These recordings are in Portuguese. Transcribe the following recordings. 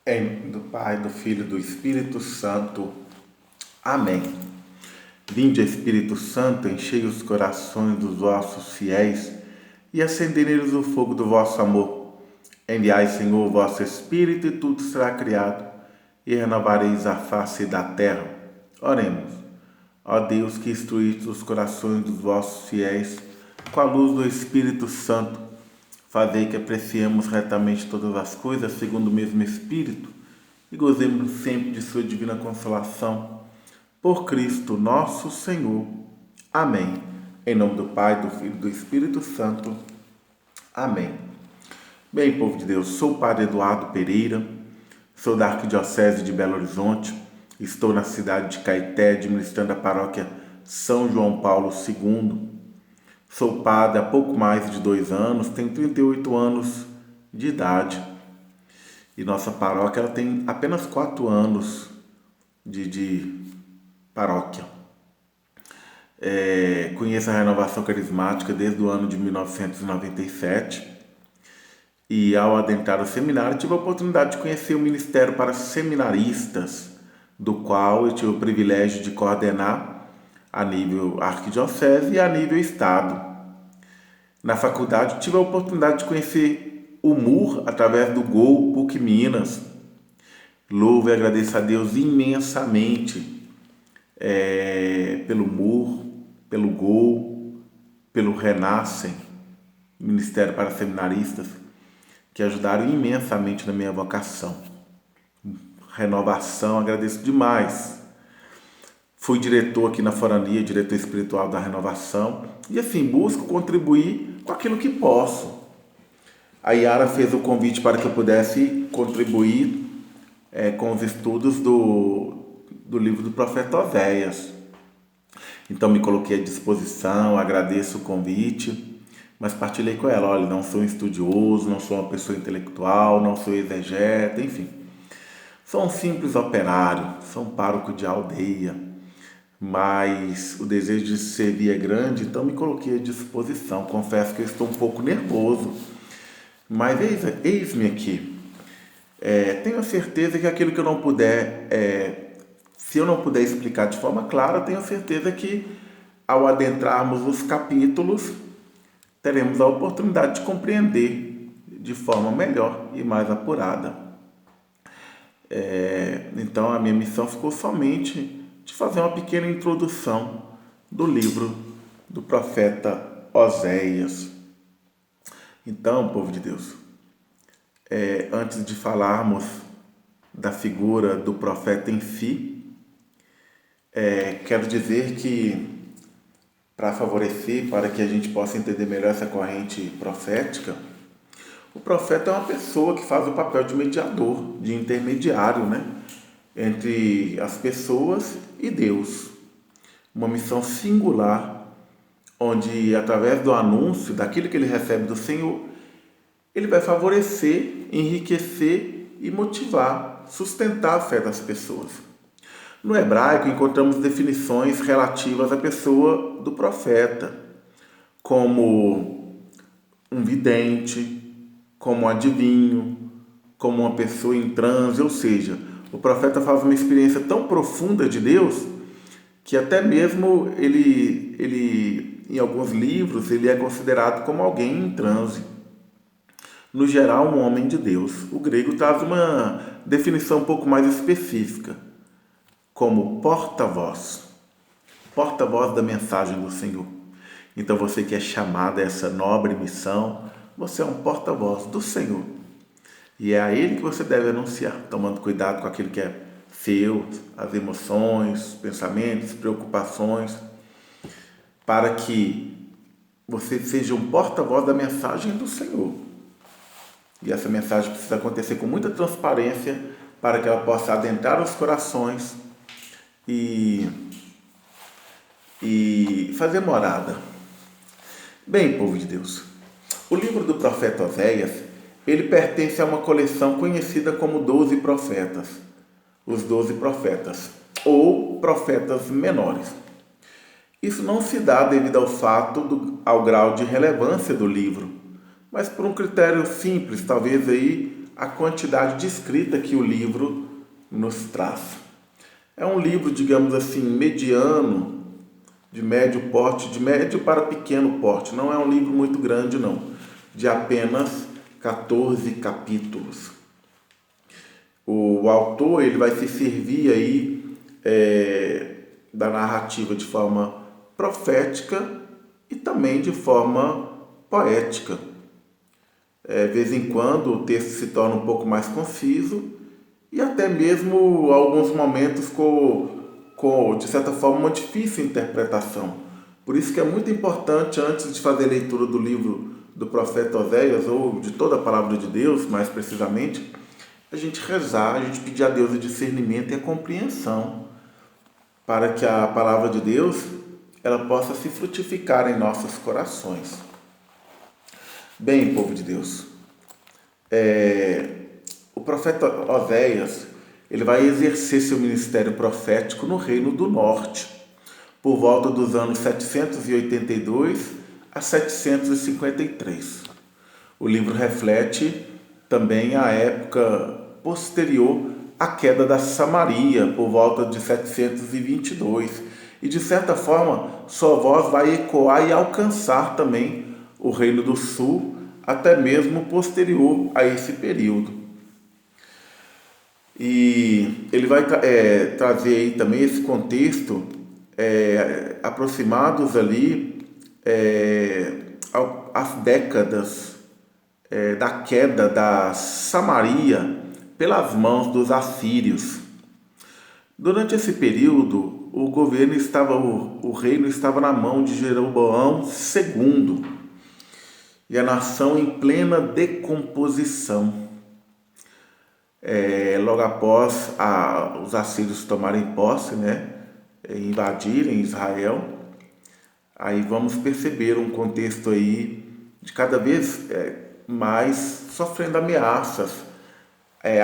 Em nome do Pai, do Filho e do Espírito Santo. Amém. Vinde, Espírito Santo, enchei os corações dos vossos fiéis e acendei neles o fogo do vosso amor. Enviai, Senhor, o vosso Espírito e tudo será criado e renovareis a face da terra. Oremos. Ó Deus, que instruíste os corações dos vossos fiéis com a luz do Espírito Santo, fazei que apreciemos retamente todas as coisas segundo o mesmo Espírito e gozemos sempre de sua divina consolação. Por Cristo nosso Senhor. Amém. Em nome do Pai, do Filho e do Espírito Santo. Amém. Bem, povo de Deus, sou o Padre Eduardo Pereira, sou da Arquidiocese de Belo Horizonte, estou na cidade de Caeté, administrando a paróquia São João Paulo II. Sou padre há pouco mais de 2 anos, tenho 38 anos de idade. E nossa paróquia ela tem apenas 4 anos de paróquia. Conheço a renovação carismática desde o ano de 1997 e ao adentrar o seminário tive a oportunidade de conhecer o Ministério para Seminaristas, do qual eu tive o privilégio de coordenar a nível arquidiocese e a nível estado. Na faculdade tive a oportunidade de conhecer o MUR através do GOL PUC Minas. Louvo e agradeço a Deus imensamente pelo MUR, pelo GOL, pelo Renascem, Ministério para Seminaristas, que ajudaram imensamente na minha vocação. Renovação, agradeço demais. Fui diretor aqui na Forania, diretor espiritual da Renovação, e assim, busco contribuir com aquilo que posso. A Yara fez o convite para que eu pudesse contribuir com os estudos do livro do profeta Oséias. Então me coloquei à disposição, agradeço o convite, mas partilhei com ela, olha, não sou um estudioso, não sou uma pessoa intelectual, não sou exegeta, enfim. Sou um simples operário, sou um pároco de aldeia, mas o desejo de servir é grande, então me coloquei à disposição. Confesso que eu estou um pouco nervoso, mas eis-me aqui. Tenho certeza que aquilo que eu não puder, se eu não puder explicar de forma clara, tenho certeza que ao adentrarmos os capítulos, teremos a oportunidade de compreender de forma melhor e mais apurada. Então a minha missão ficou somente de fazer uma pequena introdução do livro do profeta Oséias. Então, povo de Deus, antes de falarmos da figura do profeta em si, quero dizer que, para favorecer, para que a gente possa entender melhor essa corrente profética, o profeta é uma pessoa que faz o papel de mediador, de intermediário, né, entre as pessoas e Deus. Uma missão singular, onde através do anúncio daquilo que ele recebe do Senhor, ele vai favorecer, enriquecer e motivar, sustentar a fé das pessoas. No hebraico encontramos definições relativas à pessoa do profeta, como um vidente, como um adivinho, como uma pessoa em transe, ou seja, o profeta faz uma experiência tão profunda de Deus que até mesmo ele em alguns livros, ele é considerado como alguém em transe. No geral, um homem de Deus. O grego traz uma definição um pouco mais específica, como porta-voz. Porta-voz da mensagem do Senhor. Então você que é chamado a essa nobre missão, você é um porta-voz do Senhor. E é a Ele que você deve anunciar, tomando cuidado com aquilo que é seu, as emoções, pensamentos, preocupações, para que você seja um porta-voz da mensagem do Senhor. E essa mensagem precisa acontecer com muita transparência para que ela possa adentrar os corações e fazer morada. Bem, povo de Deus, o livro do profeta Oséias, ele pertence a uma coleção conhecida como 12 profetas, os 12 profetas, ou profetas menores. Isso não se dá devido ao ao grau de relevância do livro, mas por um critério simples, talvez aí a quantidade de escrita que o livro nos traz. É um livro, digamos assim, mediano, de médio porte, de médio para pequeno porte. Não é um livro muito grande, não, de apenas 14 capítulos. O autor ele vai se servir aí da narrativa de forma profética e também de forma poética. De vez em quando o texto se torna um pouco mais conciso e até mesmo alguns momentos com de certa forma, uma difícil interpretação. Por isso que é muito importante, antes de fazer a leitura do livro do profeta Oséias, ou de toda a palavra de Deus, mais precisamente, a gente rezar, a gente pedir a Deus o discernimento e a compreensão, para que a palavra de Deus ela possa se frutificar em nossos corações. Bem, povo de Deus, o profeta Oséias ele vai exercer seu ministério profético no Reino do Norte, por volta dos anos 782 a 753. O livro reflete também a época posterior à queda da Samaria, por volta de 722. E, de certa forma, sua voz vai ecoar e alcançar também o Reino do Sul, até mesmo posterior a esse período. E ele vai trazer aí também esse contexto aproximados ali às décadas da queda da Samaria pelas mãos dos assírios. Durante esse período, o reino estava na mão de Jeroboão II e a nação em plena decomposição. Logo após os assírios tomarem posse, invadirem Israel, aí vamos perceber um contexto aí de cada vez mais sofrendo ameaças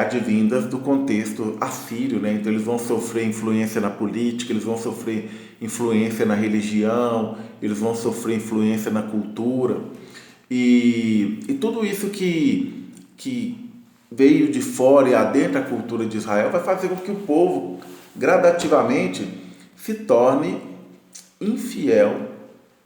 advindas do contexto assírio, Então eles vão sofrer influência na política, eles vão sofrer influência na religião, eles vão sofrer influência na cultura e tudo isso que veio de fora e adentra a cultura de Israel vai fazer com que o povo gradativamente se torne infiel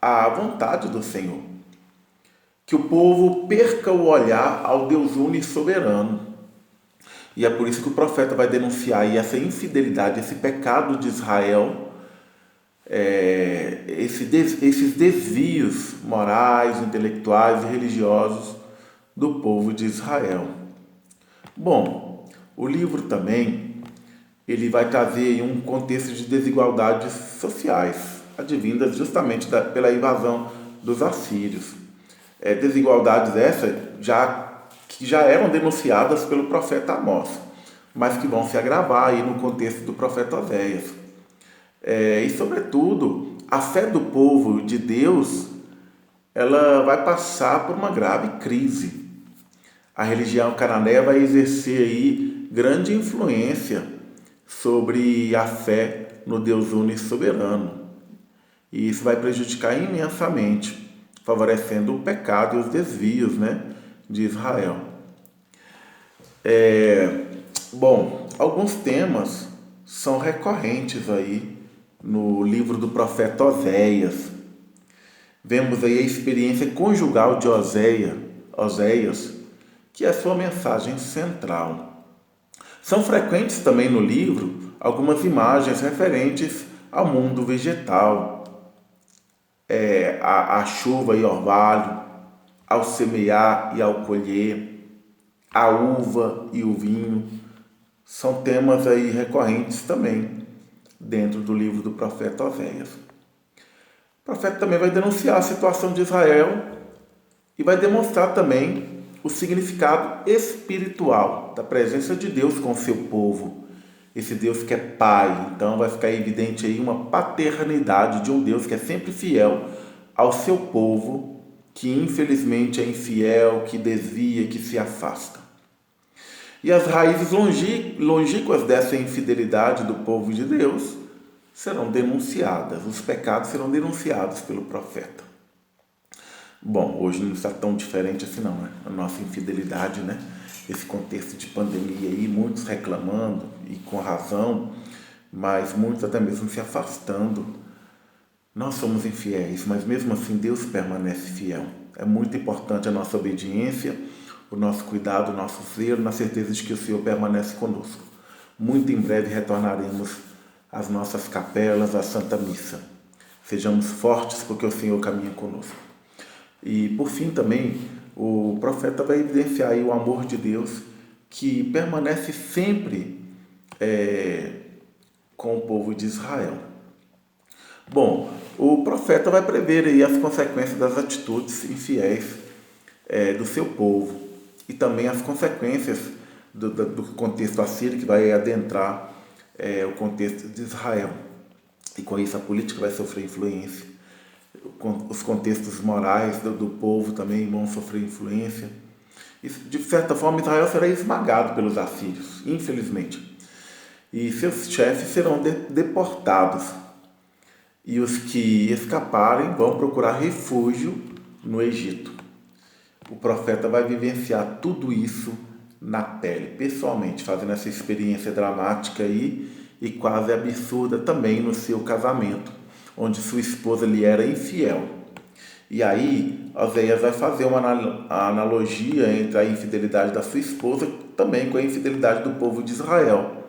à vontade do Senhor. Que o povo perca o olhar ao Deus único e soberano. E é por isso que o profeta vai denunciar aí essa infidelidade, esse pecado de Israel, esses desvios morais, intelectuais e religiosos do povo de Israel. Bom, o livro também ele vai trazer um contexto de desigualdades sociais, advindas justamente pela invasão dos assírios. Desigualdades essas que já eram denunciadas pelo profeta Amós, mas que vão se agravar aí no contexto do profeta Oséias. E, sobretudo, a fé do povo de Deus ela vai passar por uma grave crise. A religião cananeia vai exercer aí grande influência sobre a fé no Deus único e soberano. E isso vai prejudicar imensamente, favorecendo o pecado e os desvios, de Israel. Alguns temas são recorrentes aí no livro do profeta Oséias. Vemos aí a experiência conjugal de Oséias, que é a sua mensagem central. São frequentes também no livro algumas imagens referentes ao mundo vegetal, a chuva e orvalho, ao semear e ao colher, a uva e o vinho. São temas aí recorrentes também dentro do livro do profeta Oséias. O profeta também vai denunciar a situação de Israel e vai demonstrar também o significado espiritual da presença de Deus com o seu povo. Esse Deus que é Pai, então vai ficar evidente aí uma paternidade de um Deus que é sempre fiel ao seu povo, que infelizmente é infiel, que desvia, que se afasta. E as raízes longínquas dessa infidelidade do povo de Deus serão denunciadas, os pecados serão denunciados pelo profeta. Bom, hoje não está tão diferente assim não, A nossa infidelidade, esse contexto de pandemia aí, muitos reclamando, e com razão, mas muitos até mesmo se afastando. Nós somos infiéis, mas mesmo assim Deus permanece fiel. É muito importante a nossa obediência, o nosso cuidado, o nosso zelo, na certeza de que o Senhor permanece conosco. Muito em breve retornaremos às nossas capelas, à Santa Missa. Sejamos fortes porque o Senhor caminha conosco. E por fim também, o profeta vai evidenciar aí o amor de Deus que permanece sempre com o povo de Israel. Bom, o profeta vai prever aí as consequências das atitudes infiéis do seu povo e também as consequências do contexto assírio que vai adentrar o contexto de Israel. E com isso a política vai sofrer influência, os contextos morais do povo também vão sofrer influência. E, de certa forma, Israel será esmagado pelos assírios, infelizmente. E seus chefes serão deportados. E os que escaparem vão procurar refúgio no Egito. O profeta vai vivenciar tudo isso na pele, pessoalmente, fazendo essa experiência dramática aí e quase absurda também no seu casamento, onde sua esposa lhe era infiel. E aí, Oséias vai fazer uma analogia entre a infidelidade da sua esposa também com a infidelidade do povo de Israel,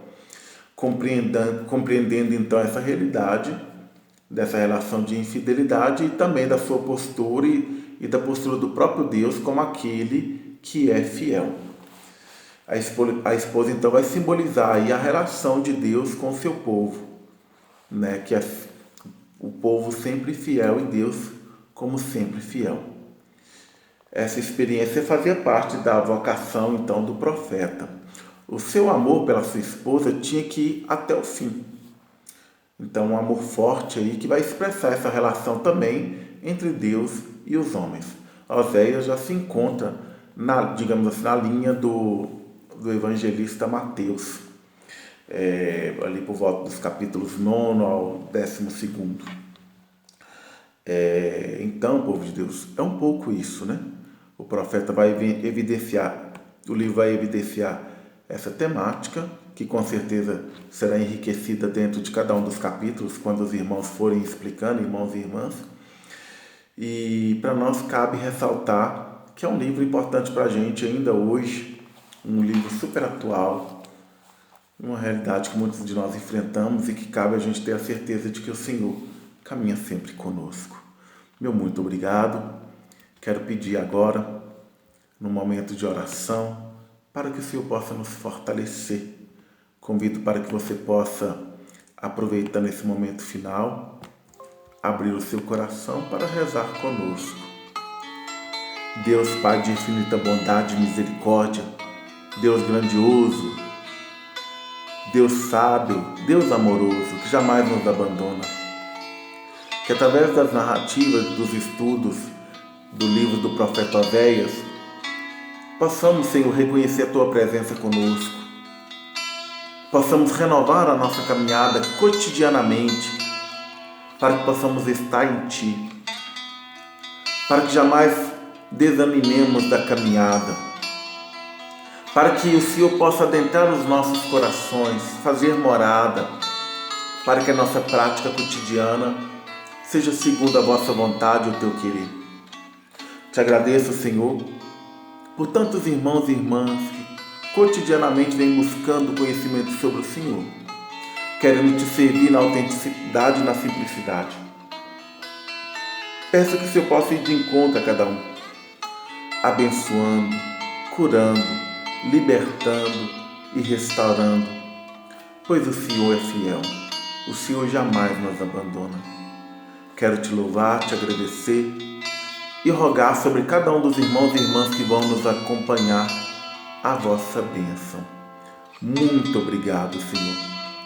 compreendendo então essa realidade dessa relação de infidelidade e também da sua postura e da postura do próprio Deus como aquele que é fiel. A esposa então vai simbolizar aí a relação de Deus com o seu povo, né? Que é o povo sempre fiel e Deus como sempre fiel. Essa experiência fazia parte da vocação então do profeta. O seu amor pela sua esposa tinha que ir até o fim. Então, um amor forte aí que vai expressar essa relação também entre Deus e os homens. Oséias já se encontra digamos assim, na linha do evangelista Mateus, ali por volta dos capítulos 9 ao 12. Então, povo de Deus, é um pouco isso, né? O profeta vai evidenciar, o livro vai evidenciar essa temática, que com certeza será enriquecida dentro de cada um dos capítulos, quando os irmãos forem explicando, irmãos e irmãs. E para nós cabe ressaltar que é um livro importante para a gente ainda hoje, um livro super atual, uma realidade que muitos de nós enfrentamos e que cabe a gente ter a certeza de que o Senhor caminha sempre conosco. Meu muito obrigado. Quero pedir agora, no momento de oração, para que o Senhor possa nos fortalecer. Convido para que você possa, aproveitando esse momento final, abrir o seu coração para rezar conosco. Deus Pai de infinita bondade e misericórdia, Deus grandioso, Deus sábio, Deus amoroso, que jamais nos abandona. Que através das narrativas, dos estudos do livro do profeta Oséias, possamos, Senhor, reconhecer a Tua presença conosco. Possamos renovar a nossa caminhada cotidianamente, para que possamos estar em Ti, para que jamais desanimemos da caminhada, para que o Senhor possa adentrar os nossos corações, fazer morada, para que a nossa prática cotidiana seja segundo a vossa vontade e o teu querer. Te agradeço, Senhor, por tantos irmãos e irmãs que cotidianamente vêm buscando conhecimento sobre o Senhor, querendo te servir na autenticidade e na simplicidade. Peço que o Senhor possa ir de encontro a cada um, abençoando, curando, libertando e restaurando, pois o Senhor é fiel, o Senhor jamais nos abandona. Quero te louvar, te agradecer e rogar sobre cada um dos irmãos e irmãs que vão nos acompanhar a vossa bênção. Muito obrigado, Senhor.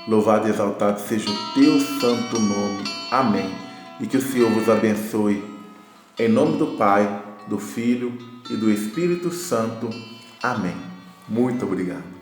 Louvado e exaltado seja o teu santo nome. Amém. E que o Senhor vos abençoe. Em nome do Pai, do Filho e do Espírito Santo. Amém. Muito obrigado.